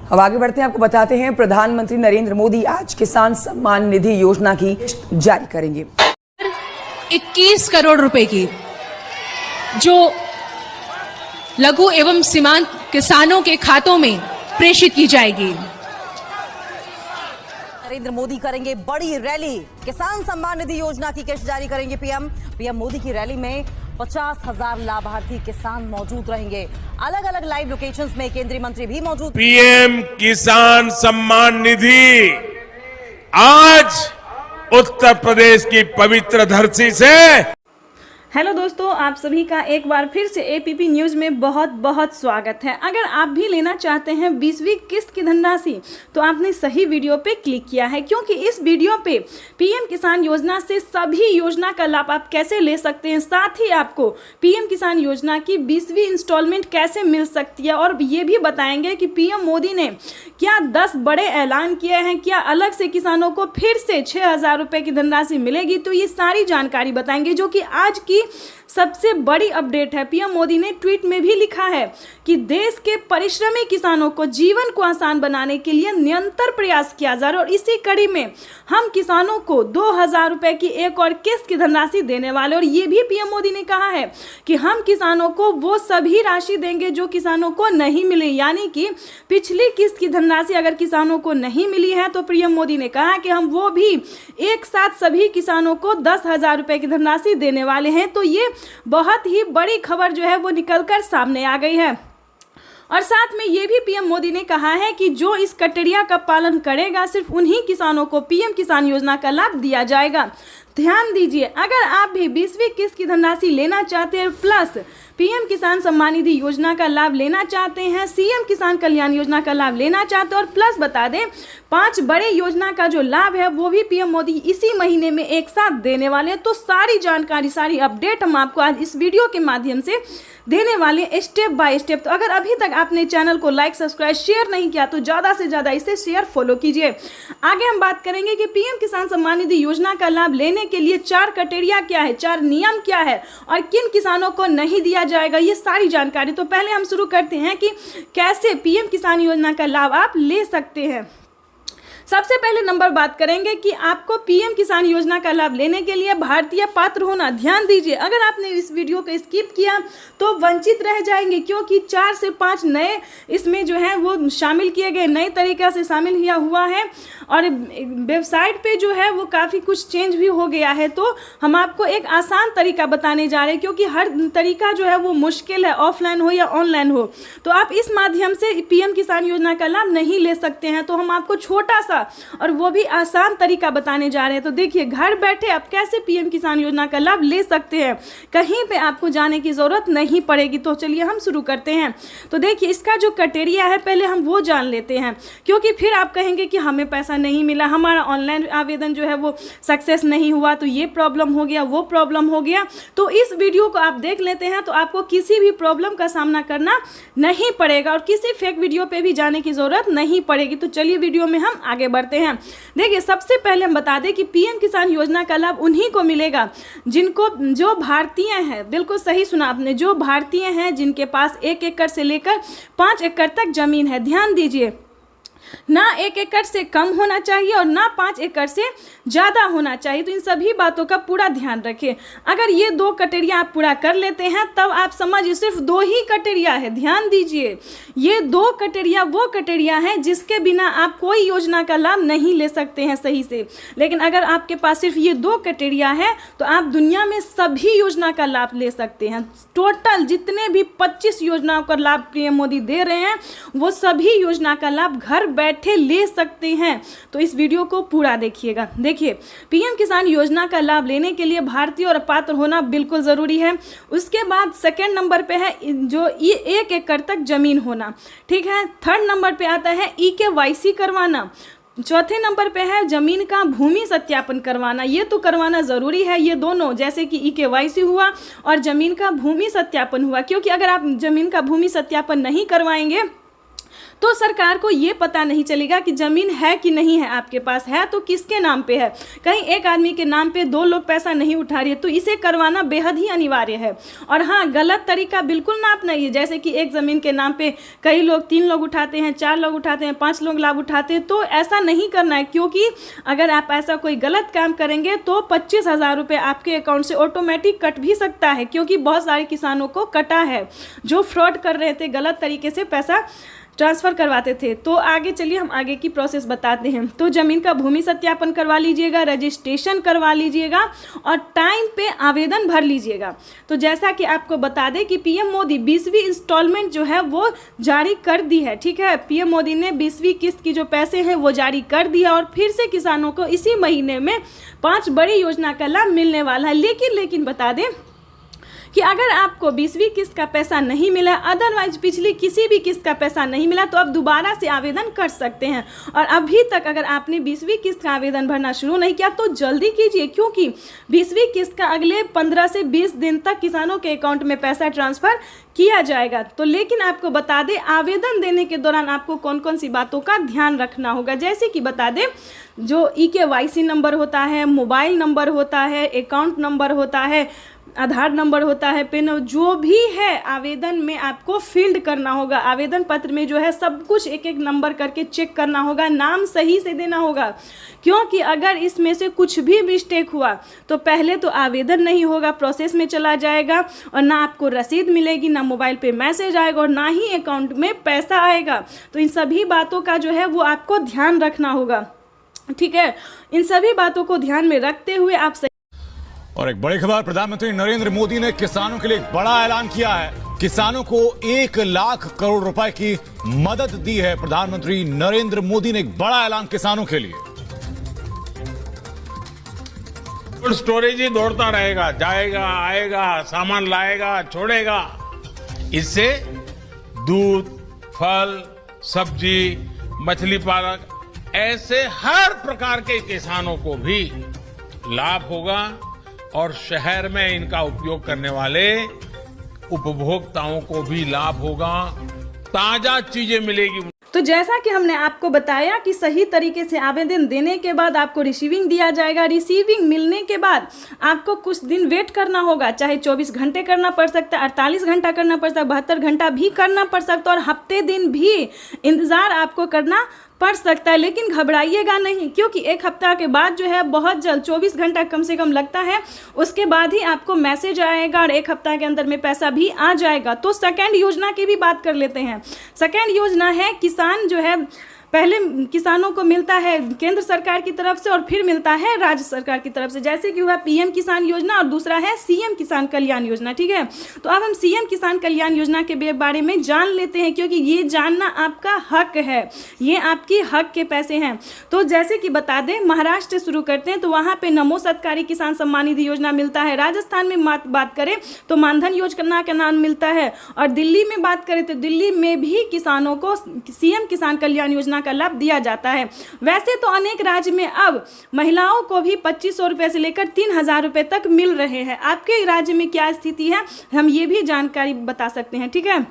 अब आगे बढ़ते हैं, आपको बताते हैं प्रधानमंत्री नरेंद्र मोदी आज किसान सम्मान निधि योजना की किस्त जारी करेंगे। 21 करोड़ रुपए की जो लघु एवं सीमांत किसानों के खातों में प्रेषित की जाएगी। नरेंद्र मोदी करेंगे बड़ी रैली, किसान सम्मान निधि योजना की किस्त जारी करेंगे पीएम मोदी की रैली में 50,000 लाभार्थी किसान मौजूद रहेंगे। अलग अलग लाइव लोकेशंस में केंद्रीय मंत्री भी मौजूद। पीएम किसान सम्मान निधि आज उत्तर प्रदेश की पवित्र धरती से। हेलो दोस्तों, आप सभी का एक बार फिर से एपीपी न्यूज़ में बहुत बहुत स्वागत है। अगर आप भी लेना चाहते हैं 20वीं किस्त की धनराशि तो आपने सही वीडियो पे क्लिक किया है, क्योंकि इस वीडियो पे पीएम किसान योजना से सभी योजना का लाभ आप कैसे ले सकते हैं, साथ ही आपको पीएम किसान योजना की 20वीं इंस्टॉलमेंट कैसे मिल सकती है, और ये भी बताएंगे कि पीएम मोदी ने क्या 10 बड़े ऐलान किए हैं, क्या अलग से किसानों को फिर से 6,000 रुपये की धनराशि मिलेगी। तो ये सारी जानकारी बताएंगे, जो कि आज की सबसे बड़ी अपडेट है। पीएम मोदी ने ट्वीट में भी लिखा है कि देश के परिश्रमी किसानों को जीवन को आसान बनाने के लिए निरंतर प्रयास किया जा रहा है, और इसी कड़ी में हम किसानों को 2,000 रुपए की एक और किस्त की धनराशि देने वाले। और ये भी पीएम मोदी ने कहा है कि हम किसानों को वो सभी राशि देंगे जो किसानों को नहीं मिली, यानी कि पिछली किस्त की धनराशि अगर किसानों को नहीं मिली है तो पीएम मोदी ने कहा कि हम वो भी एक साथ सभी किसानों को 10,000 रुपए की धनराशि देने वाले हैं। तो ये बहुत ही बड़ी खबर जो है वो निकलकर सामने आ गई है। और साथ में ये भी पीएम मोदी ने कहा है कि जो इस कटरिया का पालन करेगा सिर्फ उन्हीं किसानों को पीएम किसान योजना का लाभ दिया जाएगा। ध्यान दीजिए, अगर आप भी 20वीं किस्त की धनराशि लेना चाहते हैं, प्लस पीएम किसान सम्मान निधि योजना का लाभ लेना चाहते हैं, सीएम किसान कल्याण योजना का लाभ लेना चाहते हैं, और प्लस बता दें 5 बड़े योजना का जो लाभ है वो भी पीएम मोदी इसी महीने में एक साथ देने वाले हैं। तो सारी जानकारी, सारी अपडेट हम आपको आज इस वीडियो के माध्यम से देने वाले हैं, स्टेप बाय स्टेप। तो अगर अभी तक आपने चैनल को लाइक, सब्सक्राइब, शेयर नहीं किया तो ज़्यादा से ज़्यादा इसे शेयर, फॉलो कीजिए। आगे हम बात करेंगे कि पीएम किसान सम्मान निधि योजना का लाभ लेने के लिए 4 क्राइटेरिया क्या है, 4 नियम क्या है, और किन किसानों को नहीं दिया जाएगा, ये सारी जानकारी। तो पहले हम शुरू करते हैं कि कैसे पीएम किसान योजना का लाभ आप ले सकते हैं। सबसे पहले नंबर बात करेंगे कि आपको पीएम किसान योजना का लाभ लेने के लिए भारतीय पात्र होना। ध्यान दीजिए, अगर आपने इस वीडियो को स्किप किया तो वंचित रह जाएंगे, क्योंकि 4 से 5 नए इसमें जो है वो शामिल किए गए, नए तरीक़े से शामिल किया हुआ है, और वेबसाइट पे जो है वो काफ़ी कुछ चेंज भी हो गया है। तो हम आपको एक आसान तरीका बताने जा रहे हैं, क्योंकि हर तरीका जो है वो मुश्किल है, ऑफलाइन हो या ऑनलाइन हो। तो आप इस माध्यम से पीएम किसान योजना का लाभ नहीं ले सकते हैं, तो हम आपको छोटा सा और वो भी आसान तरीका बताने जा रहे हैं। तो देखिए, घर बैठे आप कैसे पीएम किसान योजना का लाभ ले सकते हैं, कहीं पे आपको जाने की ज़रूरत नहीं पड़ेगी। तो चलिए हम शुरू करते हैं। तो देखिए, इसका जो क्राइटेरिया है पहले हम वो जान लेते हैं, क्योंकि फिर आप कहेंगे कि हमें पैसा नहीं मिला, हमारा ऑनलाइन आवेदन जो है वो सक्सेस नहीं हुआ, तो ये प्रॉब्लम हो गया, वो प्रॉब्लम हो गया। तो इस वीडियो को आप देख लेते हैं तो आपको किसी भी प्रॉब्लम का सामना करना नहीं पड़ेगा, और किसी फेक वीडियो पे भी जाने की ज़रूरत नहीं पड़ेगी। तो चलिए वीडियो में हम आगे बढ़ते हैं। देखिए, सबसे पहले हम बता दें कि पीएम किसान योजना का लाभ उन्हीं को मिलेगा जो भारतीय हैं। बिल्कुल सही सुना आपने, जो भारतीय हैं जिनके पास 1 एकड़ से लेकर 5 एकड़ तक जमीन है। ध्यान दीजिए, ना 1 एकड़ से कम होना चाहिए और ना 5 एकड़ से ज़्यादा होना चाहिए। तो इन सभी बातों का पूरा ध्यान रखें। अगर ये 2 क्राइटेरिया आप पूरा कर लेते हैं तब आप समझिए सिर्फ 2 ही क्राइटेरिया है। ध्यान दीजिए, ये 2 क्राइटेरिया वो क्राइटेरिया हैं जिसके बिना आप कोई योजना का लाभ नहीं ले सकते हैं सही से। लेकिन अगर आपके पास सिर्फ ये 2 क्राइटेरिया है तो आप दुनिया में सभी योजना का लाभ ले सकते हैं। टोटल जितने भी 25 योजनाओं का लाभ पीएम मोदी दे रहे हैं वो सभी योजना का लाभ घर बैठे ले सकते हैं। तो इस वीडियो को पूरा देखिएगा। देखिए, पीएम किसान योजना का लाभ लेने के लिए भारतीय और पात्र होना बिल्कुल ज़रूरी है। उसके बाद सेकंड नंबर पे है जो 1 एकड़ तक ज़मीन होना, ठीक है। थर्ड नंबर पे आता है EKYC करवाना। चौथे नंबर पे है जमीन का भूमि सत्यापन करवाना। ये तो करवाना ज़रूरी है, ये दोनों, जैसे कि EKYC हुआ और ज़मीन का भूमि सत्यापन हुआ, क्योंकि अगर आप ज़मीन का भूमि सत्यापन नहीं करवाएंगे तो सरकार को ये पता नहीं चलेगा कि ज़मीन है कि नहीं है, आपके पास है तो किसके नाम पे है। कहीं एक आदमी के नाम पे 2 लोग पैसा नहीं उठा रही है, तो इसे करवाना बेहद ही अनिवार्य है। और हाँ, गलत तरीका बिल्कुल ना अपनाइए, जैसे कि एक ज़मीन के नाम पे कई लोग 3 लोग उठाते हैं, 4 लोग उठाते हैं, 5 लोग लाभ उठाते हैं, तो ऐसा नहीं करना है। क्योंकि अगर आप ऐसा कोई गलत काम करेंगे तो 25,000 रुपये आपके अकाउंट से ऑटोमेटिक कट भी सकता है, क्योंकि बहुत सारे किसानों को कटा है जो फ्रॉड कर रहे थे, गलत तरीके से पैसा ट्रांसफ़र करवाते थे। तो आगे चलिए हम आगे की प्रोसेस बताते हैं। तो ज़मीन का भूमि सत्यापन करवा लीजिएगा, रजिस्ट्रेशन करवा लीजिएगा और टाइम पे आवेदन भर लीजिएगा। तो जैसा कि आपको बता दें कि पीएम मोदी 20वीं इंस्टॉलमेंट जो है वो जारी कर दी है। ठीक है, पीएम मोदी ने 20वीं किस्त की जो पैसे हैं वो जारी कर दिया और फिर से किसानों को इसी महीने में 5 बड़ी योजना का लाभ मिलने वाला है। लेकिन बता दें कि अगर आपको 20वीं किस्त का पैसा नहीं मिला, अदरवाइज पिछली किसी भी किस्त का पैसा नहीं मिला, तो आप दोबारा से आवेदन कर सकते हैं। और अभी तक अगर आपने 20वीं किस्त का आवेदन भरना शुरू नहीं किया तो जल्दी कीजिए, क्योंकि 20वीं किस्त का अगले 15 से 20 दिन तक किसानों के अकाउंट में पैसा ट्रांसफ़र किया जाएगा। तो लेकिन आपको बता दें, आवेदन देने के दौरान आपको कौन कौन सी बातों का ध्यान रखना होगा। जैसे कि बता दें, जो EKYC नंबर होता है, मोबाइल नंबर होता है, अकाउंट नंबर होता है, आधार नंबर होता है, पिन, जो भी है आवेदन में आपको फील्ड करना होगा। आवेदन पत्र में जो है सब कुछ एक एक नंबर करके चेक करना होगा, नाम सही से देना होगा, क्योंकि अगर इसमें से कुछ भी मिस्टेक हुआ तो पहले तो आवेदन नहीं होगा, प्रोसेस में चला जाएगा और ना आपको रसीद मिलेगी, ना मोबाइल पे मैसेज आएगा और ना ही अकाउंट में पैसा आएगा। तो इन सभी बातों का जो है वो आपको ध्यान रखना होगा। ठीक है, इन सभी बातों को ध्यान में रखते हुए आप और एक बड़ी खबर, प्रधानमंत्री नरेंद्र मोदी ने किसानों के लिए एक बड़ा ऐलान किया है। किसानों को 1 लाख करोड़ रुपए की मदद दी है। प्रधानमंत्री नरेंद्र मोदी ने एक बड़ा ऐलान किसानों के लिए। कोल्ड स्टोरेज ही दौड़ता रहेगा, जाएगा आएगा, सामान लाएगा छोड़ेगा। इससे दूध, फल, सब्जी, मछली पालक, ऐसे हर प्रकार के किसानों को भी लाभ होगा और शहर में इनका उपयोग करने वाले उपभोक्ताओं को भी लाभ होगा, ताजा चीजें मिलेगी। तो जैसा कि हमने आपको बताया कि सही तरीके से आवेदन देने के बाद आपको रिसीविंग दिया जाएगा। रिसीविंग मिलने के बाद आपको कुछ दिन वेट करना होगा, चाहे 24 घंटे करना पड़ सकता है, 48 घंटा करना पड़ सकता है, 72 घंटा भी करना पड़ सकता है और हफ्ते दिन भी इंतज़ार आपको करना पड़ सकता है। लेकिन घबराइएगा नहीं, क्योंकि 1 हफ्ता के बाद जो है बहुत जल्द 24 घंटा कम से कम लगता है, उसके बाद ही आपको मैसेज आएगा और 1 हफ्ता के अंदर में पैसा भी आ जाएगा। तो सेकेंड योजना की भी बात कर लेते हैं। सेकेंड योजना है, किसान जो है पहले किसानों को मिलता है केंद्र सरकार की तरफ से और फिर मिलता है राज्य सरकार की तरफ से, जैसे कि हुआ पीएम किसान योजना और दूसरा है सीएम किसान कल्याण योजना। ठीक है, तो अब हम सीएम किसान कल्याण योजना के बारे में जान लेते हैं, क्योंकि ये जानना आपका हक है, ये आपकी हक के पैसे हैं। तो जैसे कि बता दें, महाराष्ट्र से शुरू करते हैं तो वहाँ पे नमो सत्कारी किसान सम्मान निधि योजना मिलता है। राजस्थान में बात करें तो मानधन योजना का नाम मिलता है और दिल्ली में बात करें तो दिल्ली में भी किसानों को सीएम किसान कल्याण योजना का लाभ दिया जाता है। वैसे तो अनेक राज्य में अब महिलाओं को भी 2500 रुपए से लेकर 3000 रुपए तक मिल रहे हैं। आपके राज्य में क्या स्थिति है, हम ये भी जानकारी बता सकते हैं। ठीक है,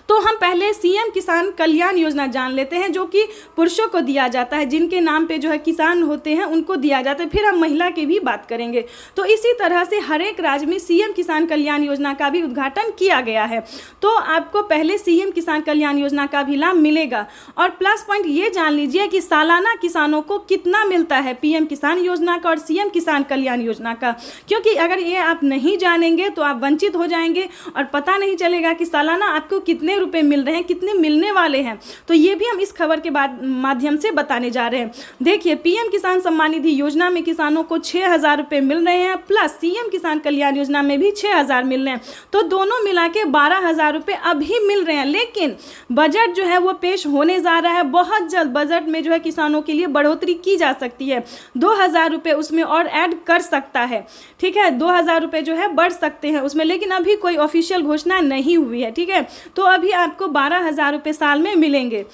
तो हम पहले सीएम किसान कल्याण योजना जान लेते हैं, जो कि पुरुषों को दिया जाता है, जिनके नाम पे जो है किसान होते हैं उनको दिया जाता है। फिर हम महिला की भी बात करेंगे। तो इसी तरह से हर एक राज्य में सीएम किसान कल्याण योजना का भी उद्घाटन किया गया है। तो आपको पहले सीएम किसान कल्याण योजना का भी लाभ मिलेगा। और प्लस पॉइंट ये जान लीजिए कि सालाना किसानों को कितना मिलता है पीएम किसान योजना का और सीएम किसान कल्याण योजना का, क्योंकि अगर ये आप नहीं जानेंगे तो आप वंचित हो जाएंगे और पता नहीं चलेगा कि सालाना आपको कितने रुपए मिल रहे हैं, कितने मिलने वाले हैं। तो ये भी हम इस खबर के बाद माध्यम से बताने जा रहे हैं। देखिए, पीएम किसान सम्मान निधि योजना में किसानों को 6000 रुपए मिल रहे हैं, प्लस सीएम किसान कल्याण योजना में भी 6000 मिल रहे हैं। तो दोनों मिला के 12000 रुपए अभी मिल रहे हैं। लेकिन बजट जो है वो पेश होने जा रहा है बहुत जल्द। बजट में जो है किसानों के लिए बढ़ोतरी की जा सकती है, 2000 रुपए उसमें और ऐड कर सकता है। ठीक है, 2000 रुपए जो है बढ़ सकते हैं उसमें, लेकिन अभी कोई ऑफिशियल घोषणा नहीं हुई है। ठीक है, तो अभी आपको 12000 रुपए साल में मिलेंगे।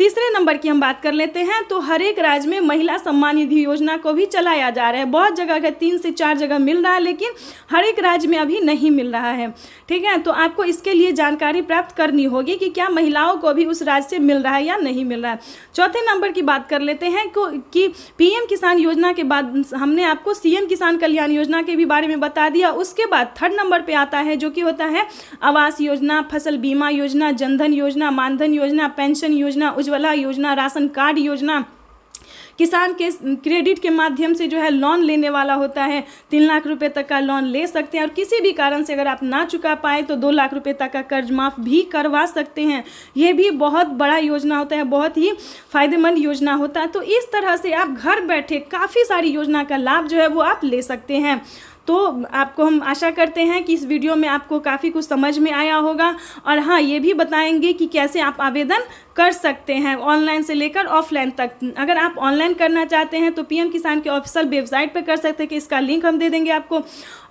तीसरे नंबर की हम बात कर लेते हैं तो हर एक राज्य में महिला सम्मान निधि योजना को भी चलाया जा रहा है। बहुत जगह का 3 से 4 जगह मिल रहा है, लेकिन हर एक राज्य में अभी नहीं मिल रहा है। ठीक है, तो आपको इसके लिए जानकारी प्राप्त करनी होगी कि क्या महिलाओं को भी उस राज्य से मिल रहा है या नहीं मिल रहा है। चौथे नंबर की बात कर लेते हैं कि पीएम किसान योजना के बाद हमने आपको सीएम किसान कल्याण योजना के भी बारे में बता दिया। उसके बाद थर्ड नंबर पे आता है जो कि होता है आवास योजना, फसल बीमा योजना, जनधन योजना, मानधन योजना, पेंशन योजना, उज्ज्वला योजना, राशन कार्ड योजना। किसान के क्रेडिट के माध्यम से जो है लोन लेने वाला होता है, 3 लाख रुपए तक का लोन ले सकते हैं और किसी भी कारण से अगर आप ना चुका पाए तो 2 लाख रुपए तक का कर्ज माफ भी करवा सकते हैं। ये भी बहुत बड़ा योजना होता है, बहुत ही फायदेमंद योजना होता है। तो इस तरह से आप घर बैठे काफ़ी सारी योजना का लाभ जो है वो आप ले सकते हैं। तो आपको हम आशा करते हैं कि इस वीडियो में आपको काफ़ी कुछ समझ में आया होगा। और हाँ, ये भी बताएंगे कि कैसे आप आवेदन कर सकते हैं ऑनलाइन से लेकर ऑफलाइन तक। अगर आप ऑनलाइन करना चाहते हैं तो पीएम किसान के ऑफिशियल वेबसाइट पर कर सकते हैं, कि इसका लिंक हम दे देंगे आपको।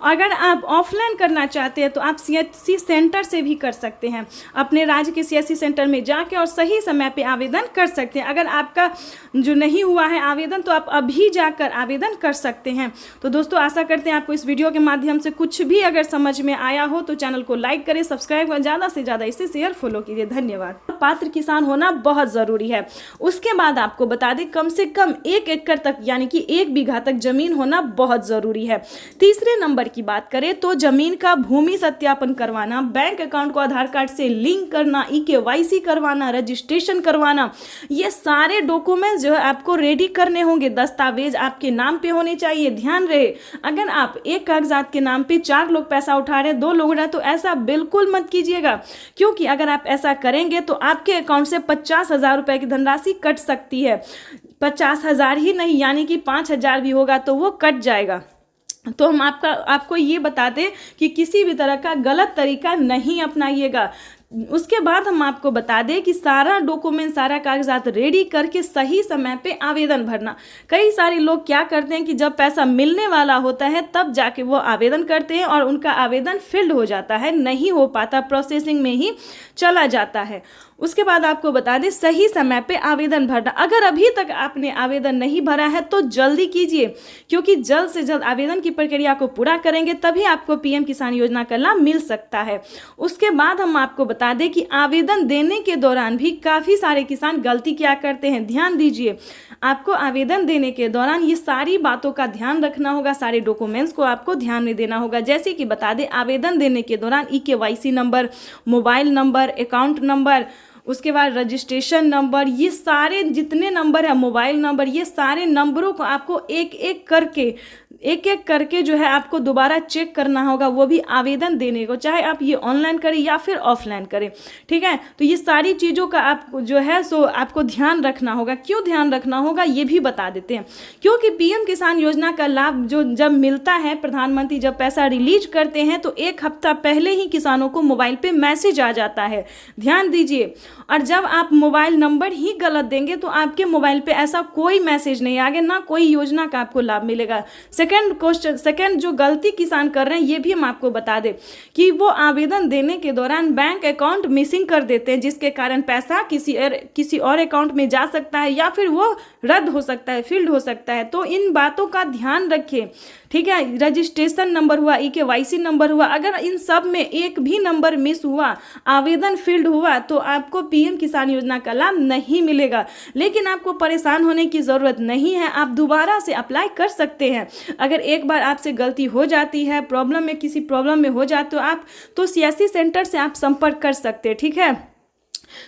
अगर आप ऑफलाइन करना चाहते हैं तो आप सीएससी सेंटर से भी कर सकते हैं, अपने राज्य के सीएससी सेंटर में जाके और सही समय पे आवेदन कर सकते हैं। अगर आपका जो नहीं हुआ है आवेदन तो आप अभी जाकर आवेदन कर सकते हैं। तो दोस्तों, आशा करते हैं आपको इस वीडियो के माध्यम से कुछ भी अगर समझ में आया हो तो चैनल को लाइक करें, सब्सक्राइब करें, ज़्यादा से ज़्यादा इसे शेयर फॉलो कीजिए। धन्यवाद। पात्र किसान होना बहुत ज़रूरी है। उसके बाद आपको बता दें कम से कम 1 एकड़ तक यानी कि 1 बीघा तक जमीन होना बहुत ज़रूरी है। तीसरे नंबर की बात करें तो जमीन का भूमि सत्यापन करवाना, बैंक अकाउंट को आधार कार्ड से लिंक करना, EKYC करवाना, रजिस्ट्रेशन करवाना, ये सारे डॉक्यूमेंट्स जो है आपको रेडी करने होंगे। दस्तावेज आपके नाम पे होने चाहिए। ध्यान रहे, अगर आप एक कागजात के नाम पे 4 लोग पैसा उठा रहे हैं, 2 लोग रहे, तो ऐसा बिल्कुल मत कीजिएगा, क्योंकि अगर आप ऐसा करेंगे तो आपके अकाउंट से 50,000 रुपए की धनराशि कट सकती है। 50,000 ही नहीं, यानी कि 5,000 भी होगा तो वो कट जाएगा। तो हम आपको ये बता दें कि किसी भी तरह का गलत तरीका नहीं अपनाइएगा। उसके बाद हम आपको बता दें कि सारा डॉक्यूमेंट, सारा कागजात रेडी करके सही समय पे आवेदन भरना। कई सारे लोग क्या करते हैं कि जब पैसा मिलने वाला होता है तब जाके वो आवेदन करते हैं और उनका आवेदन फिल्ड हो जाता है, नहीं हो पाता, प्रोसेसिंग में ही चला जाता है। उसके बाद आपको बता दें सही समय पे आवेदन भरना। अगर अभी तक आपने आवेदन नहीं भरा है तो जल्दी कीजिए, क्योंकि जल्द से जल्द आवेदन की प्रक्रिया को पूरा करेंगे तभी आपको पीएम किसान योजना का लाभ मिल सकता है। उसके बाद हम आपको बता दें कि आवेदन देने के दौरान भी काफ़ी सारे किसान गलती क्या करते हैं। ध्यान दीजिए, आपको आवेदन देने के दौरान ये सारी बातों का ध्यान रखना होगा, सारे डॉक्यूमेंट्स को आपको ध्यान में देना होगा। जैसे कि बता दें, आवेदन देने के दौरान EKYC number, mobile number, account number, उसके बाद रजिस्ट्रेशन नंबर, ये सारे जितने नंबर है, मोबाइल नंबर, ये सारे नंबरों को आपको एक एक करके जो है आपको दोबारा चेक करना होगा, वो भी आवेदन देने को, चाहे आप ये ऑनलाइन करें या फिर ऑफलाइन करें। ठीक है, तो ये सारी चीज़ों का आपको जो है सो आपको ध्यान रखना होगा। क्यों ध्यान रखना होगा ये भी बता देते हैं, क्योंकि पीएम किसान योजना का लाभ जो जब मिलता है, प्रधानमंत्री जब पैसा रिलीज करते हैं तो 1 हफ्ता पहले ही किसानों को मोबाइल पे मैसेज आ जाता है। ध्यान दीजिए, और जब आप मोबाइल नंबर ही गलत देंगे तो आपके मोबाइल पे ऐसा कोई मैसेज नहीं आएगा, ना कोई योजना का आपको लाभ मिलेगा। सेकंड जो गलती किसान कर रहे हैं ये भी हम आपको बता दें कि वो आवेदन देने के दौरान बैंक अकाउंट मिसिंग कर देते हैं, जिसके कारण पैसा किसी और अकाउंट में जा सकता है या फिर वो रद्द हो सकता है, फील्ड हो सकता है। तो इन बातों का ध्यान रखें। ठीक है, रजिस्ट्रेशन नंबर हुआ, EKYC नंबर हुआ, अगर इन सब में एक भी नंबर मिस हुआ, आवेदन फील्ड हुआ, तो आपको पीएम किसान योजना का लाभ नहीं मिलेगा। लेकिन आपको परेशान होने की ज़रूरत नहीं है, आप दोबारा से अप्लाई कर सकते हैं। अगर एक बार आपसे गलती हो जाती है, किसी प्रॉब्लम में हो जाते हो आप, तो सीएससी सेंटर से आप संपर्क कर सकते हैं। ठीक है,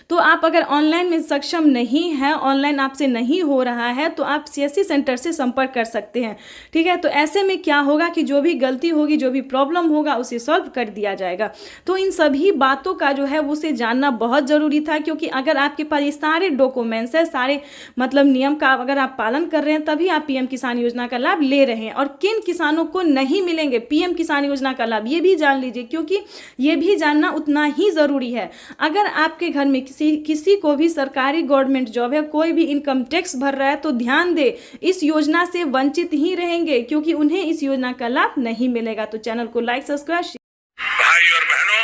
तो आप अगर ऑनलाइन में सक्षम नहीं है, ऑनलाइन आपसे नहीं हो रहा है, तो आप सीएससी सेंटर से संपर्क कर सकते हैं। ठीक है, तो ऐसे में क्या होगा कि जो भी गलती होगी, जो भी प्रॉब्लम होगा, उसे सॉल्व कर दिया जाएगा। तो इन सभी बातों का जो है उसे जानना बहुत ज़रूरी था, क्योंकि अगर आपके पास ये सारे डॉक्यूमेंट्स है, सारे मतलब नियम का अगर आप पालन कर रहे हैं, तभी आप पीएम किसान योजना का लाभ ले रहे हैं। और किन किसानों को नहीं मिलेंगे पीएम किसान योजना का लाभ, ये भी जान लीजिए, क्योंकि ये भी जानना उतना ही ज़रूरी है। अगर आपके घर में किसी को भी सरकारी गवर्नमेंट जॉब है, कोई भी इनकम टैक्स भर रहा है, तो ध्यान दे, इस योजना से वंचित ही रहेंगे, क्योंकि उन्हें इस योजना का लाभ नहीं मिलेगा। तो चैनल को लाइक, सब्सक्राइब। भाई और बहनों,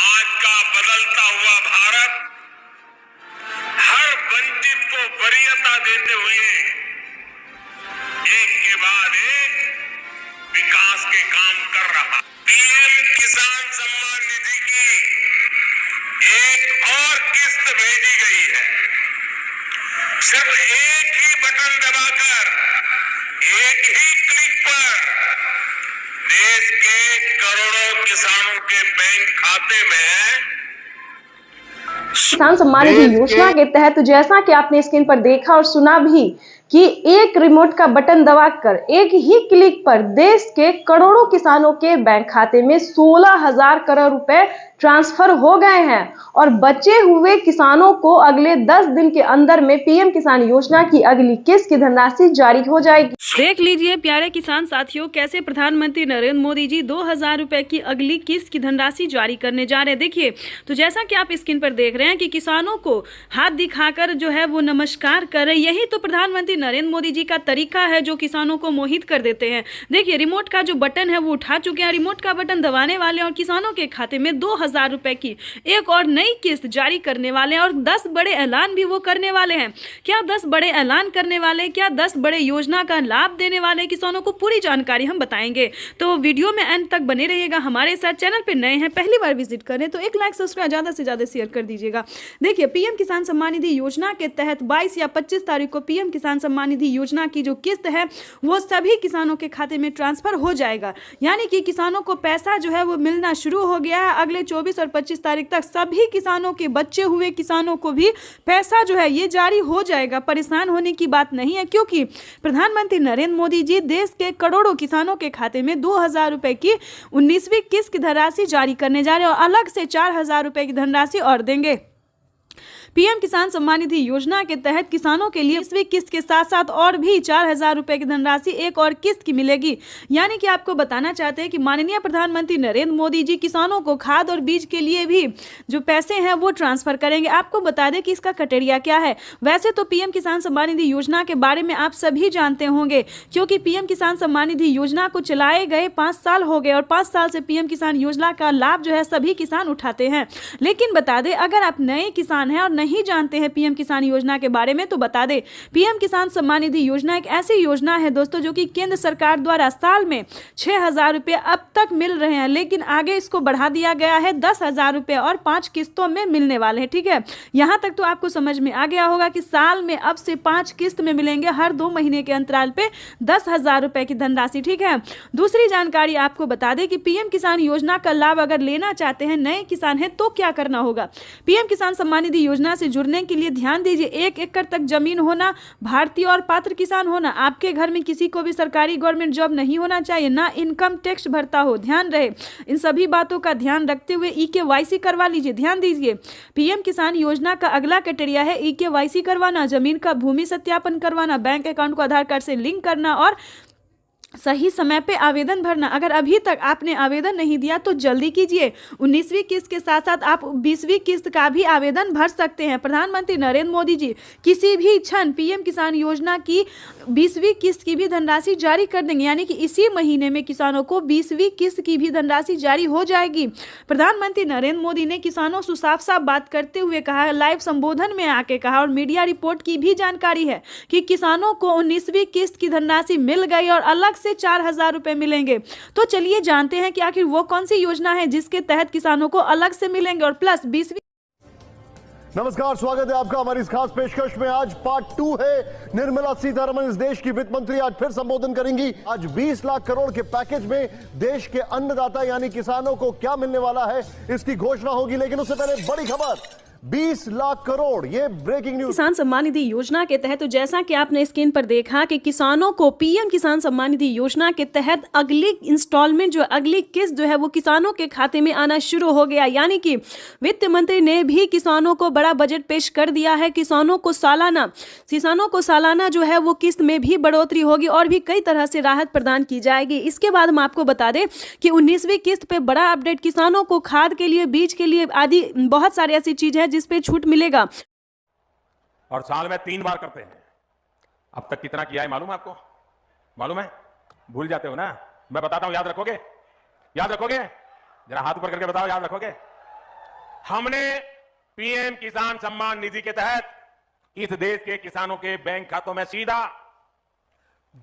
आज का बदलता हुआ भारत देते हुए एक के बाद एक विकास के काम कर रहा। पीएम किसान सम्मान निधि की एक और किस्त भेजी गई है। सिर्फ एक ही बटन दबाकर, एक ही क्लिक पर देश के करोड़ों किसानों के बैंक खाते में किसान सम्मान निधि योजना के तहत जैसा कि आपने स्क्रीन पर देखा और सुना भी कि एक रिमोट का बटन दबाकर एक ही क्लिक पर देश के करोड़ों किसानों के बैंक खाते में 16,000 करोड़ रुपए ट्रांसफर हो गए हैं और बचे हुए किसानों को अगले 10 दिन के अंदर में पीएम किसान योजना की अगली किस्त की धनराशि जारी हो जाएगी। देख लीजिए प्यारे किसान साथियों, कैसे प्रधानमंत्री नरेंद्र मोदी जी 2,000 रुपए की अगली किस्त की धनराशि जारी करने जा रहे हैं। देखिए, तो जैसा कि आप स्क्रीन पर देख रहे हैं कि किसानों को हाथ दिखाकर जो है वो नमस्कार कर रहे, यही तो प्रधानमंत्री नरेंद्र मोदी जी का तरीका है जो किसानों को मोहित कर देते हैं। देखिए, रिमोट का जो बटन है वो उठा चुके हैं, रिमोट का बटन दबाने वाले और किसानों के खाते में 2,000 रुपए की एक और नई किस्त जारी करने वाले हैं और 10 बड़े ऐलान भी वो करने वाले हैं। क्या 10 बड़े ऐलान करने वाले, क्या 10 बड़े योजना का लाभ देने वाले किसानों को, पूरी जानकारी हम बताएंगे। तो वीडियो में अंत तक बने रहिएगा हमारे साथ। चैनल पे नए हैं, पहली बार विजिट करें तो एक लाइक सब्सक्राइब ज्यादा से ज्यादा शेयर कर दीजिएगा। देखिए, पीएम किसान सम्मान निधि योजना के तहत 22 या 25 तारीख को पीएम किसान सम्मान निधि योजना की जो किस्त है वो सभी किसानों के खाते में ट्रांसफर हो जाएगा। यानी कि किसानों को पैसा जो है वो मिलना शुरू हो गया है। अगले 24 और 25 तारीख तक सभी किसानों के, बचे हुए किसानों को भी पैसा जो है ये जारी हो जाएगा। परेशान होने की बात नहीं है, क्योंकि प्रधानमंत्री नरेंद्र मोदी जी देश के करोड़ों किसानों के खाते में 2,000 रुपए की 19वीं किस्त की धनराशि जारी करने जा रहे हैं और अलग से 4,000 रुपए की धनराशि और देंगे। पीएम किसान सम्मान निधि योजना के तहत किसानों के लिए 20वीं किस्त के साथ साथ और भी 4,000 रुपए की धनराशि एक और किस्त की मिलेगी। यानी कि आपको बताना चाहते हैं कि माननीय प्रधानमंत्री नरेंद्र मोदी जी किसानों को खाद और बीज के लिए भी जो पैसे हैं वो ट्रांसफर करेंगे। आपको बता दें कि इसका क्राइटेरिया क्या है। वैसे तो पीएम किसान सम्मान निधि योजना के बारे में आप सभी जानते होंगे, क्योंकि पीएम किसान सम्मान निधि योजना को चलाए गए 5 साल हो गए और 5 साल से पीएम किसान योजना का लाभ जो है सभी किसान उठाते हैं। लेकिन बता दें, अगर आप नए किसान हैं और नहीं जानते हैं पीएम किसान योजना के बारे में, तो बता दें पीएम किसान सम्मान निधि योजना एक ऐसी योजना है दोस्तों जो कि केंद्र सरकार द्वारा साल में 6,000 रुपए अब तक मिल रहे हैं, लेकिन आगे इसको बढ़ा दिया गया है 10,000 रुपए और 5 किस्तों में मिलने वाले हैं। ठीक है, यहां तक तो आपको समझ में आ गया होगा कि साल में अब से 5 किस्त में मिलेंगे, हर 2 महीने के अंतराल पे 10,000 रुपए की धनराशि। ठीक है, दूसरी जानकारी आपको बता दें कि पीएम किसान योजना का लाभ अगर लेना चाहते हैं, नए किसान हैं, तो क्या करना होगा। पीएम किसान सम्मान निधि योजना से जुड़ने के लिए ध्यान दीजिए, 1 एकड़ तक जमीन होना, भारतीय और पात्र किसान होना, आपके घर में किसी को भी सरकारी गवर्नमेंट जॉब नहीं होना चाहिए, ना इनकम टैक्स भरता हो। ध्यान रहे, इन सभी बातों का ध्यान रखते हुए EKYC करवा लीजिए। ध्यान दीजिए, पीएम किसान योजना का अगला क्राइटेरिया है EKYC करवाना, जमीन का भूमि सत्यापन करवाना, बैंक अकाउंट को आधार कार्ड से लिंक करना और सही समय पे आवेदन भरना। अगर अभी तक आपने आवेदन नहीं दिया तो जल्दी कीजिए। 19वीं किस्त के साथ साथ आप 20वीं किस्त का भी आवेदन भर सकते हैं। प्रधानमंत्री नरेंद्र मोदी जी किसी भी क्षण पीएम किसान योजना की 20वीं किस्त की भी धनराशि जारी कर देंगे, यानी कि इसी महीने में किसानों को 20वीं किस्त की भी धनराशि जारी हो जाएगी। प्रधानमंत्री नरेंद्र मोदी ने किसानों से साफ साफ बात करते हुए कहा, लाइव संबोधन में आके कहा और मीडिया रिपोर्ट की भी जानकारी है कि किसानों को 19वीं किस्त की धनराशि मिल गई और अलग से 4,000 रुपए मिलेंगे। तो चलिए जानते हैं कि आखिर वो कौन सी योजना है जिसके तहत किसानों को अलग से मिलेंगे और प्लस 20वीं। नमस्कार, स्वागत है आपका हमारी इस खास पेशकश में। आज पार्ट 2 है। निर्मला सीतारमण इस देश की वित्त मंत्री आज फिर संबोधन करेंगी। आज 20 लाख करोड़ के पैकेज में देश के अन्नदाता यानी किसानों को क्या मिलने वाला है इसकी घोषणा होगी, लेकिन उससे पहले बड़ी खबर, 20 लाख करोड़, ये ब्रेकिंग न्यूज। किसान सम्मान निधि योजना के तहत तो जैसा कि आपने स्क्रीन पर देखा कि किसानों को पीएम किसान सम्मान निधि योजना के तहत अगली इंस्टॉलमेंट जो अगली किस्त जो है वो किसानों के खाते में आना शुरू हो गया। यानी कि वित्त मंत्री ने भी किसानों को बड़ा बजट पेश कर दिया है। किसानों को सालाना जो है वो किस्त में भी बढ़ोतरी होगी और भी कई तरह से राहत प्रदान की जाएगी। इसके बाद हम आपको बता दें कि 19वीं किस्त पे बड़ा अपडेट, किसानों को खाद के लिए, बीज के लिए आदि बहुत सारी ऐसी चीज है जिस पे छूट मिलेगा। और साल में 3 बार करते हैं। अब तक कितना किया है मालूम है आपको? मालूम है? भूल जाते हो ना? मैं बताता हूं, याद रखोगे? याद रखोगे? जरा हाथ ऊपर करके बताओ, याद रखोगे? हमने पीएम किसान सम्मान निधि के तहत इस देश के किसानों के बैंक खातों में सीधा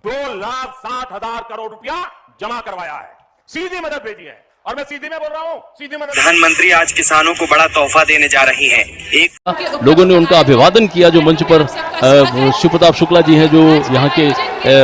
2,60,000 करोड़ रुपया जमा करवाया है, सीधी मदद भेजी है। और मैं सीधी में बोल रहा हूँ, सीधी मदद। प्रधानमंत्री आज किसानों को बड़ा तोहफा देने जा रही हैं। एक लोगों ने उनका अभिवादन किया। जो मंच पर शिव प्रताप शुक्ला जी हैं, जो यहाँ के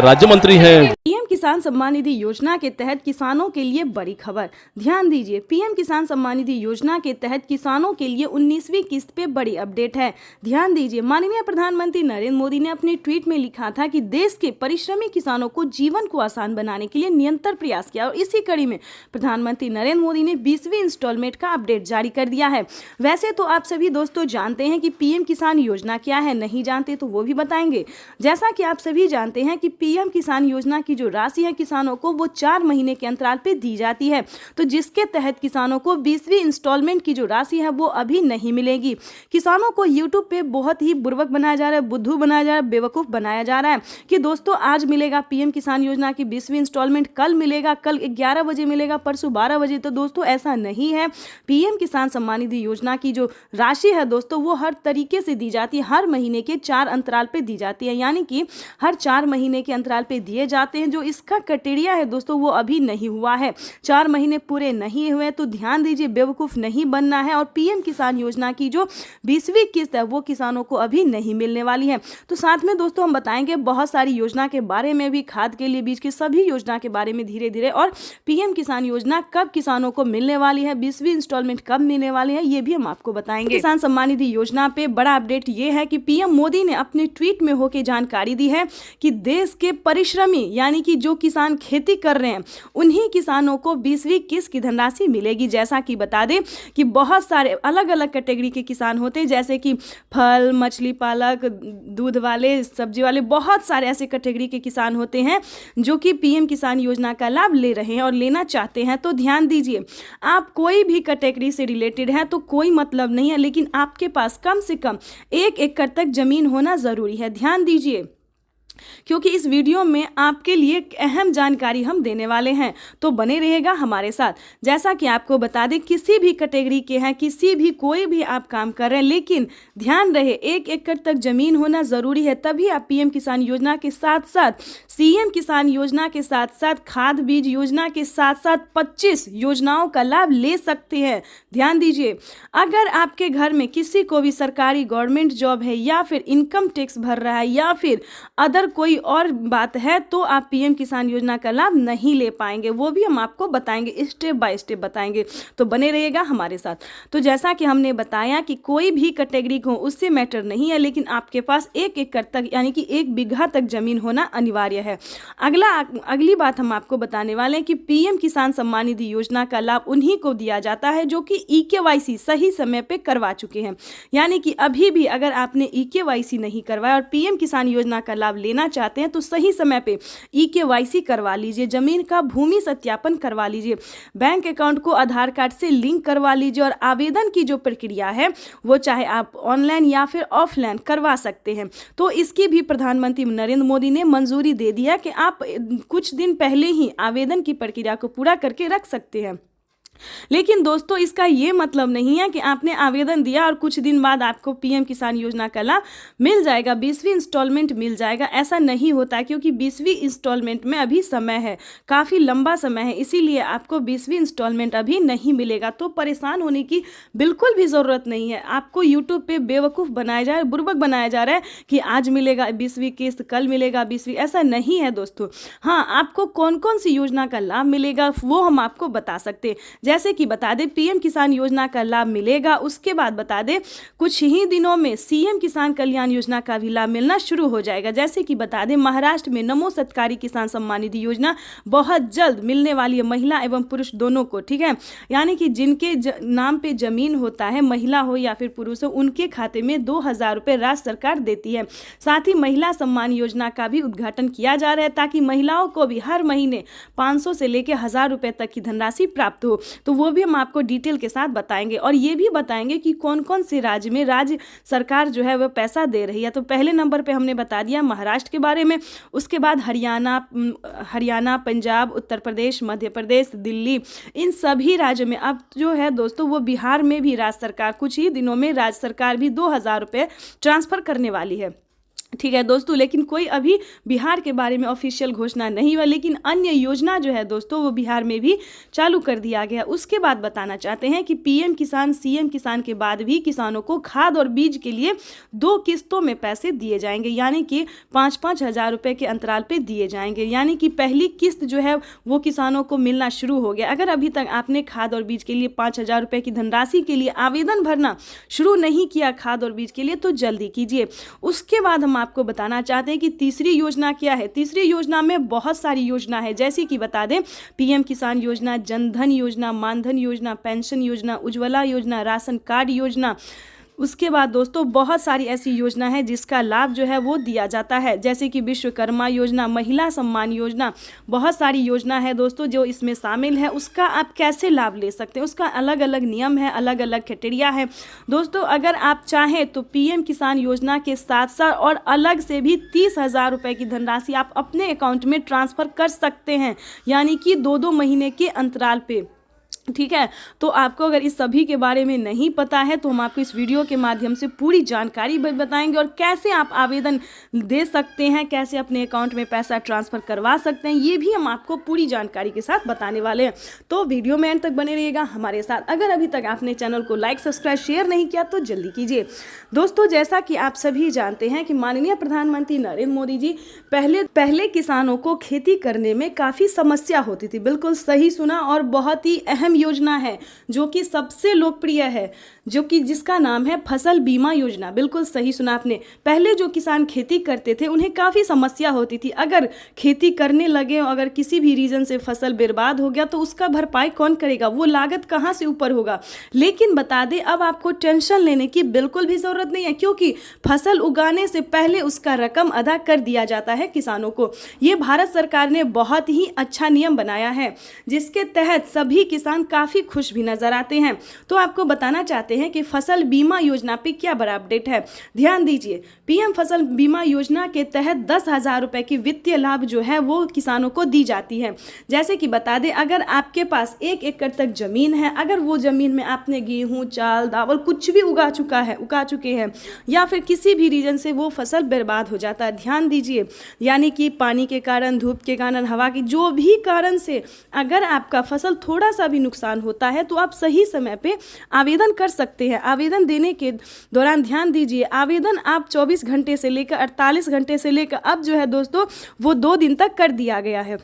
राज्य मंत्री हैं। पीएम किसान सम्मान निधि योजना के तहत किसानों के लिए बड़ी खबर, ध्यान दीजिए। पीएम किसान सम्मान निधि योजना के तहत किसानों के लिए 19वीं किस्त पे बड़ी अपडेट है, ध्यान दीजिए। माननीय प्रधानमंत्री नरेंद्र मोदी ने अपने ट्वीट में लिखा था कि देश के परिश्रमी किसानों को जीवन को आसान बनाने के लिए निरंतर प्रयास किया, और इसी कड़ी में प्रधानमंत्री नरेंद्र मोदी ने 20वीं इंस्टॉलमेंट का अपडेट जारी कर दिया है। वैसे तो आप सभी दोस्तों जानते हैं कि पीएम किसान योजना क्या है, नहीं जानते तो वो भी बताएंगे। जैसा कि आप सभी जानते हैं कि पीएम किसान योजना की जो राशि है किसानों को वो 4 महीने के अंतराल पे दी जाती है, तो जिसके तहत किसानों को 20वीं इंस्टॉलमेंट की जो राशि है वो अभी नहीं मिलेगी। किसानों को यूट्यूब पे बहुत ही बुर्बक बनाया जा रहा है, बुद्धू बनाया जा रहा है, बेवकूफ बनाया जा रहा है कि दोस्तों आज मिलेगा पीएम किसान योजना की 20वीं इंस्टॉलमेंट, कल मिलेगा, कल 11 बजे मिलेगा, परसों 12 बजे। तो दोस्तों ऐसा नहीं है। पीएम किसान सम्मान निधि योजना की जो राशि है दोस्तों वो हर तरीके से दी जाती है, हर महीने के 4 अंतराल पे दी जाती है, यानी कि हर 4 महीने के अंतराल पे दिए जाते हैं। जो इसका क्राइटेरिया है दोस्तों वो अभी नहीं हुआ है, 4 महीने पूरे नहीं हुए, तो ध्यान दीजिए, बेवकूफ नहीं बनना है। और पीएम किसान योजना की जो 20वीं किस्त है वो किसानों को अभी नहीं मिलने वाली है। तो साथ में दोस्तों हम बताएंगे बहुत सारी योजना के बारे में भी, खाद के लिए बीज की सभी योजना के बारे में धीरे धीरे, और पीएम किसान योजना कब किसानों को मिलने वाली है, 20वीं इंस्टॉलमेंट कब मिलने वाली है, ये भी हम आपको बताएंगे। किसान सम्मान निधि योजना पे बड़ा अपडेट ये है कि पीएम मोदी ने अपने ट्वीट में होकर जानकारी दी है कि देश के परिश्रमी यानी कि जो किसान खेती कर रहे हैं उन्हीं किसानों को 20वीं किस्त की धनराशि मिलेगी। जैसा कि बता दें कि बहुत सारे अलग अलग कैटेगरी के किसान होते हैं, जैसे कि फल, मछली पालक, दूध वाले, सब्जी वाले, बहुत सारे ऐसे कैटेगरी के किसान होते हैं जो कि पीएम किसान योजना का लाभ ले रहे हैं और लेना चाहते हैं। तो ध्यान दीजिए, आप कोई भी कैटेगरी से रिलेटेड है तो कोई मतलब नहीं है, लेकिन आपके पास कम से कम 1 एकड़ तक जमीन होना जरूरी है। ध्यान दीजिए, क्योंकि इस वीडियो में आपके लिए एक अहम जानकारी हम देने वाले हैं, तो बने रहेगा हमारे साथ। जैसा कि आपको बता दें, किसी भी कैटेगरी के हैं, किसी भी कोई भी आप काम कर रहे हैं, लेकिन ध्यान रहे 1 एकड़ तक जमीन होना ज़रूरी है, तभी आप पीएम किसान योजना के साथ साथ, सीएम किसान योजना के साथ साथ, खाद बीज योजना के साथ साथ 25 योजनाओं का लाभ ले सकते हैं। ध्यान दीजिए, अगर आपके घर में किसी को भी सरकारी गवर्नमेंट जॉब है, या फिर इनकम टैक्स भर रहा है, या फिर अदर कोई और बात है, तो आप पीएम किसान योजना का लाभ नहीं ले पाएंगे। वो भी हम आपको बताएंगे, स्टेप बाय स्टेप बताएंगे, तो बने रहेगा हमारे साथ। तो जैसा कि हमने बताया कि कोई भी कैटेगरी हो उससे मैटर नहीं है, लेकिन आपके पास 1 एकड़ तक यानी कि 1 बीघा तक जमीन होना अनिवार्य है। अगली बात हम आपको बताने वाले हैं कि पीएम किसान सम्मान निधि योजना का लाभ उन्हीं को दिया जाता है जो कि EKYC सही समय पे करवा चुके हैं। यानी कि अभी भी अगर आपने EKYC नहीं करवाया और पीएम किसान योजना का लाभ लेना चाहते हैं तो सही समय पे EKYC करवा लीजिए, जमीन का भूमि सत्यापन करवा लीजिए, बैंक अकाउंट को आधार कार्ड से लिंक करवा लीजिए, और आवेदन की जो प्रक्रिया है वो चाहे आप ऑनलाइन या फिर ऑफलाइन करवा सकते हैं। तो इसकी भी प्रधानमंत्री नरेंद्र मोदी ने मंजूरी दे दी है कि आप कुछ दिन पहले ही आवेदन की प्रक्रिया को पूरा करके रख सकते हैं। लेकिन दोस्तों इसका ये मतलब नहीं है कि आपने आवेदन दिया और कुछ दिन बाद आपको पीएम किसान योजना का लाभ मिल जाएगा, 20वीं इंस्टॉलमेंट मिल जाएगा। ऐसा नहीं होता, क्योंकि 20वीं इंस्टॉलमेंट में अभी समय है, काफ़ी लंबा समय है, इसीलिए आपको 20वीं इंस्टॉलमेंट अभी नहीं मिलेगा। तो परेशान होने की बिल्कुल भी ज़रूरत नहीं है। आपको यूट्यूब पे बेवकूफ़ बनाया जा रहा है, बुर्बक बनाया जा रहा है कि आज मिलेगा 20वीं किस्त, कल मिलेगा 20वीं, ऐसा नहीं है दोस्तों। हाँ, आपको कौन कौन सी योजना का लाभ मिलेगा वो हम आपको बता सकते हैं। जैसे कि बता दें पीएम किसान योजना का लाभ मिलेगा, उसके बाद बता दें कुछ ही दिनों में सीएम किसान कल्याण योजना का भी लाभ मिलना शुरू हो जाएगा। जैसे कि बता दें महाराष्ट्र में नमो सत्कारी किसान सम्मान निधि योजना बहुत जल्द मिलने वाली है, महिला एवं पुरुष दोनों को, ठीक है। यानी कि जिनके नाम पे जमीन होता है, महिला हो या फिर पुरुष हो, उनके खाते में 2,000 रुपये राज्य सरकार देती है। साथ ही महिला सम्मान योजना का भी उद्घाटन किया जा रहा है, ताकि महिलाओं को भी हर महीने 500 से लेकर 1,000 रुपये तक की धनराशि प्राप्त हो। तो वो भी हम आपको डिटेल के साथ बताएंगे और ये भी बताएंगे कि कौन कौन से राज्य में राज्य सरकार जो है वह पैसा दे रही है। तो पहले नंबर पे हमने बता दिया महाराष्ट्र के बारे में, उसके बाद हरियाणा, पंजाब, उत्तर प्रदेश, मध्य प्रदेश, दिल्ली, इन सभी राज्यों में अब जो है दोस्तों वो बिहार में भी राज्य सरकार कुछ ही दिनों में राज्य सरकार भी 2000 रुपये ट्रांसफ़र करने वाली है। ठीक है दोस्तों, लेकिन कोई अभी बिहार के बारे में ऑफिशियल घोषणा नहीं हुआ, लेकिन अन्य योजना जो है दोस्तों वो बिहार में भी चालू कर दिया गया। उसके बाद बताना चाहते हैं कि पीएम किसान, सीएम किसान के बाद भी किसानों को खाद और बीज के लिए 2 किस्तों में पैसे दिए जाएंगे, यानी कि 5-5 हज़ार रुपये के अंतराल पे दिए जाएंगे। यानी कि पहली किस्त जो है वो किसानों को मिलना शुरू हो गया। अगर अभी तक आपने खाद और बीज के लिए 5,000 रुपये की धनराशि के लिए आवेदन भरना शुरू नहीं किया खाद और बीज के लिए, तो जल्दी कीजिए। उसके बाद हम आपको बताना चाहते हैं कि तीसरी योजना क्या है। तीसरी योजना में बहुत सारी योजना है, जैसे कि बता दें पीएम किसान योजना, जनधन योजना, मानधन योजना, पेंशन योजना, उज्ज्वला योजना, राशन कार्ड योजना। उसके बाद दोस्तों बहुत सारी ऐसी योजना है जिसका लाभ जो है वो दिया जाता है, जैसे कि विश्वकर्मा योजना, महिला सम्मान योजना, बहुत सारी योजना है दोस्तों जो इसमें शामिल है। उसका आप कैसे लाभ ले सकते हैं, उसका अलग अलग नियम है, अलग अलग क्राइटेरिया है दोस्तों। अगर आप चाहें तो पीएम किसान योजना के साथ साथ और अलग से भी 30,000 रुपये की धनराशि आप अपने अकाउंट में ट्रांसफ़र कर सकते हैं, यानी कि 2-2 महीने के अंतराल पे। ठीक है, तो आपको अगर इस सभी के बारे में नहीं पता है तो हम आपको इस वीडियो के माध्यम से पूरी जानकारी बताएंगे और कैसे आप आवेदन दे सकते हैं, कैसे अपने अकाउंट में पैसा ट्रांसफ़र करवा सकते हैं, ये भी हम आपको पूरी जानकारी के साथ बताने वाले हैं। तो वीडियो में एंड तक बने रहिएगा हमारे साथ। अगर अभी तक आपने चैनल को लाइक, सब्सक्राइब, शेयर नहीं किया तो जल्दी कीजिए। दोस्तों जैसा कि आप सभी जानते हैं कि माननीय प्रधानमंत्री नरेंद्र मोदी जी पहले किसानों को खेती करने में काफ़ी समस्या होती थी। बिल्कुल सही सुना, और बहुत ही अहम योजना है जो कि सबसे लोकप्रिय है, जो कि जिसका नाम है फसल बीमा योजना। बिल्कुल सही सुना आपने। पहले जो किसान खेती करते थे उन्हें काफ़ी समस्या होती थी। अगर खेती करने लगे, अगर किसी भी रीजन से फसल बर्बाद हो गया तो उसका भरपाई कौन करेगा, वो लागत कहाँ से ऊपर होगा। लेकिन बता दें अब आपको टेंशन लेने की बिल्कुल भी ज़रूरत नहीं है, क्योंकि फसल उगाने से पहले उसका रकम अदा कर दिया जाता है किसानों को। ये भारत सरकार ने बहुत ही अच्छा नियम बनाया है, जिसके तहत सभी किसान काफ़ी खुश भी नजर आते हैं। तो आपको बताना चाहते हैं कि फसल बीमा योजना पे क्या बड़ा अपडेट है। ध्यान दीजिए, पीएम फसल बीमा योजना के तहत 10,000 रुपए की वित्तीय लाभ जो है वो किसानों को दी जाती है। जैसे कि बता दें, अगर आपके पास 1 एकड़ तक जमीन है, अगर वो जमीन में आपने गेहूं, चावल, दावल कुछ भी उगा चुके हैं, या फिर किसी भी रीजन से वो फसल बर्बाद हो जाता है, ध्यान दीजिए, यानी कि पानी के कारण, धूप के कारण, हवा की जो भी कारण से अगर आपका फसल थोड़ा सा भी नुकसान होता है तो आप सही समय पे आवेदन कर सकते हैं। आवेदन देने के दौरान ध्यान दीजिए, आवेदन आप 24 घंटे से लेकर 48 घंटे से लेकर अब जो है दोस्तों वो 2 दिन तक कर दिया गया है।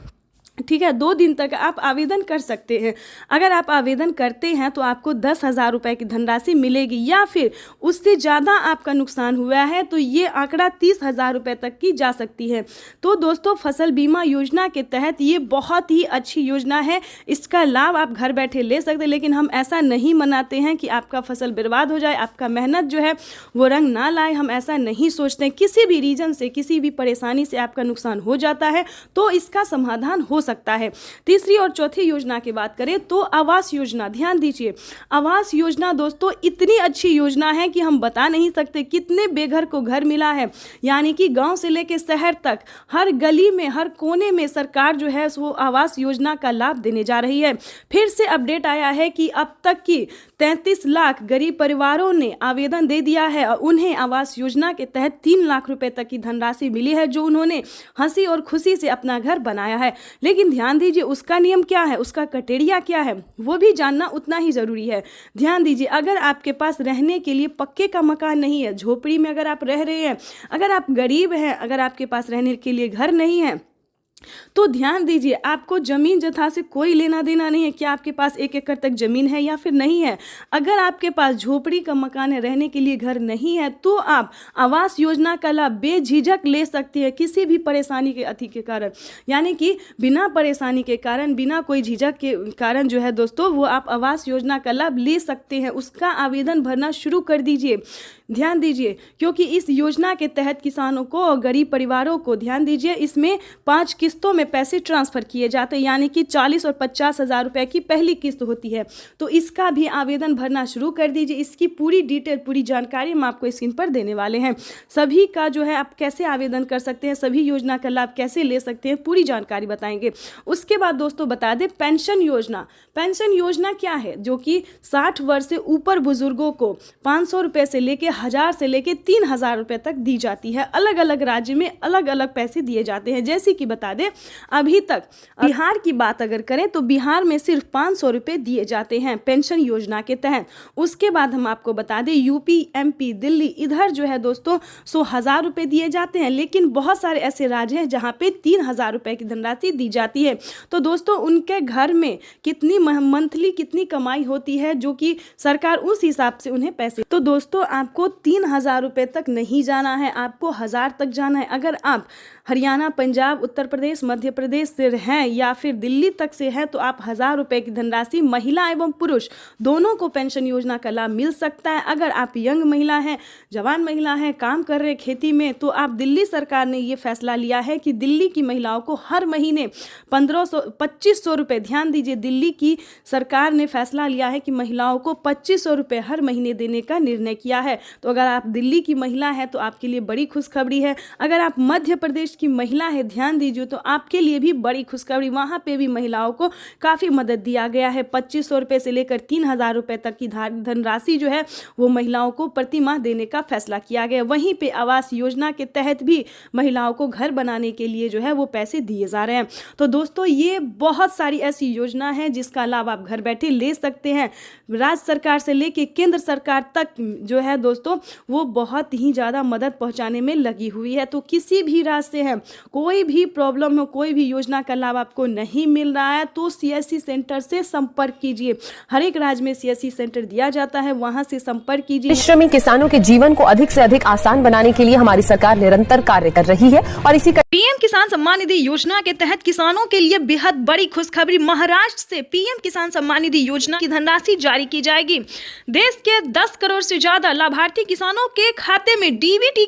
ठीक है, 2 दिन तक आप आवेदन कर सकते हैं। अगर आप आवेदन करते हैं तो आपको 10,000 रुपये की धनराशि मिलेगी, या फिर उससे ज़्यादा आपका नुकसान हुआ है तो ये आंकड़ा 30,000 रुपये तक की जा सकती है। तो दोस्तों फसल बीमा योजना के तहत ये बहुत ही अच्छी योजना है, इसका लाभ आप घर बैठे ले सकते हैं। लेकिन हम ऐसा नहीं मनाते हैं कि आपका फसल बर्बाद हो जाए, आपका मेहनत जो है वो रंग ना लाए, हम ऐसा नहीं सोचते। किसी भी रीजन से, किसी भी परेशानी से आपका नुकसान हो जाता है तो इसका समाधान हो सकता है। तीसरी और चौथी योजना की बात करें तो आवास योजना। ध्यान दीजिए, आवास योजना दोस्तों इतनी अच्छी योजना है कि हम बता नहीं सकते कितने बेघर को घर मिला है। यानी कि गांव से लेकर शहर तक हर गली में, हर कोने में सरकार जो है वो आवास योजना का लाभ देने जा रही है। फिर से अपडेट आया है कि अब तक की 33 लाख गरीब परिवारों ने आवेदन दे दिया है और उन्हें आवास योजना के तहत 3 लाख रुपए तक की धनराशि मिली है, जो उन्होंने हंसी और खुशी से अपना घर बनाया है। लेकिन ध्यान दीजिए उसका नियम क्या है, उसका क्राइटेरिया क्या है, वो भी जानना उतना ही ज़रूरी है। ध्यान दीजिए, अगर आपके पास रहने के लिए पक्के का मकान नहीं है, झोपड़ी में अगर आप रह रहे हैं, अगर आप गरीब हैं, अगर आपके पास रहने के लिए घर नहीं है, तो ध्यान दीजिए आपको जमीन जथा से कोई लेना देना नहीं है कि आपके पास 1 एकड़ तक जमीन है या फिर नहीं है। अगर आपके पास झोपड़ी का मकान है, रहने के लिए घर नहीं है, तो आप आवास योजना का लाभ बेझिझक ले सकते हैं किसी भी परेशानी के अति के कारण। यानी कि बिना परेशानी के कारण, बिना कोई झिझक के कारण जो है दोस्तों वो आप आवास योजना का लाभ ले सकते हैं। उसका आवेदन भरना शुरू कर दीजिए। ध्यान दीजिए, क्योंकि इस योजना के तहत किसानों को और गरीब परिवारों को, ध्यान दीजिए, इसमें 5 किस्त किस्तों में पैसे ट्रांसफर किए जाते हैं, यानी कि 40 और 50 हज़ार रुपये की पहली किस्त होती है। तो इसका भी आवेदन भरना शुरू कर दीजिए। इसकी पूरी डिटेल, पूरी जानकारी हम आपको स्क्रीन पर देने वाले हैं। सभी का जो है आप कैसे आवेदन कर सकते हैं, सभी योजना का लाभ कैसे ले सकते हैं, पूरी जानकारी बताएंगे। उसके बाद दोस्तों बता दें पेंशन योजना। पेंशन योजना क्या है? जो कि 60 वर्ष से ऊपर बुजुर्गों को 500 रुपये से लेके 1000 से लेके 3000 रुपये तक दी जाती है। अलग अलग राज्य में अलग अलग पैसे दिए जाते हैं। जैसे कि बता दें अभी तक बिहार की बात अगर करें तो बिहार में सिर्फ 500 रुपये दिए जाते हैं पेंशन योजना के तहत। उसके बाद हम आपको बता दें यूपी, एमपी, दिल्ली, इधर जो है दोस्तों 100,000 रुपये दिए जाते हैं। लेकिन बहुत सारे ऐसे राज्य हैं जहाँ पे 3000 रुपये की धनराशि दी जाती है। तो दोस्तों उनके घर में कितनी मंथली कितनी कमाई होती है, जो कि सरकार उस हिसाब से उन्हें पैसे। तो दोस्तों आपको 3000 रुपये तक नहीं जाना है, आपको 1000 तक जाना है। अगर आप हरियाणा, पंजाब, उत्तर प्रदेश, मध्य प्रदेश से हैं या फिर दिल्ली तक से है तो आप 1000 रुपये की धनराशि महिला एवं पुरुष दोनों को पेंशन योजना का लाभ मिल सकता है। अगर आप यंग महिला हैं, जवान महिला हैं, काम कर रहे खेती में, तो आप दिल्ली सरकार ने ये फैसला लिया है कि दिल्ली की महिलाओं को हर महीने 2500 रुपये, ध्यान दीजिए, दिल्ली की सरकार ने फैसला लिया है कि महिलाओं को 2500 रुपये हर महीने देने का निर्णय किया है। तो अगर आप दिल्ली की महिला है तो आपके लिए बड़ी खुशखबरी है। अगर आप मध्य प्रदेश की महिला है, ध्यान दीजिए, तो आपके लिए भी बड़ी खुशखबरी, वहां पे भी महिलाओं को काफी मदद दिया गया है। 2500 रुपये से लेकर 3000 रुपये तक की धनराशि जो है वो महिलाओं को प्रति माह देने का फैसला किया गया। वहीं पे आवास योजना के तहत भी महिलाओं को घर बनाने के लिए जो है वो पैसे दिए जा रहे हैं। तो दोस्तों ये बहुत सारी ऐसी योजना है जिसका लाभ आप घर बैठे ले सकते हैं। राज्य सरकार से लेके केंद्र सरकार तक जो है दोस्तों वो बहुत ही ज़्यादा मदद पहुंचाने में लगी हुई है। तो किसी भी राज्य से है, कोई भी प्रॉब्लम हो, कोई भी योजना का लाभ आपको नहीं मिल रहा है तो सीएससी सेंटर से संपर्क कीजिए। हर एक राज्य में सीएससी सेंटर दिया जाता है, वहां से संपर्क कीजिए। परिश्रमी किसानों के जीवन को अधिक से अधिक आसान बनाने के लिए हमारी सरकार निरंतर कार्य कर रही है और इसी पीएम किसान सम्मान निधि योजना के तहत किसानों के लिए बेहद बड़ी खुशखबरी। महाराष्ट्र से पीएम किसान सम्मान निधि योजना की धनराशि जारी की जाएगी। देश के 10 करोड़ से ज्यादा लाभार्थी किसानों के खाते में डीबीटी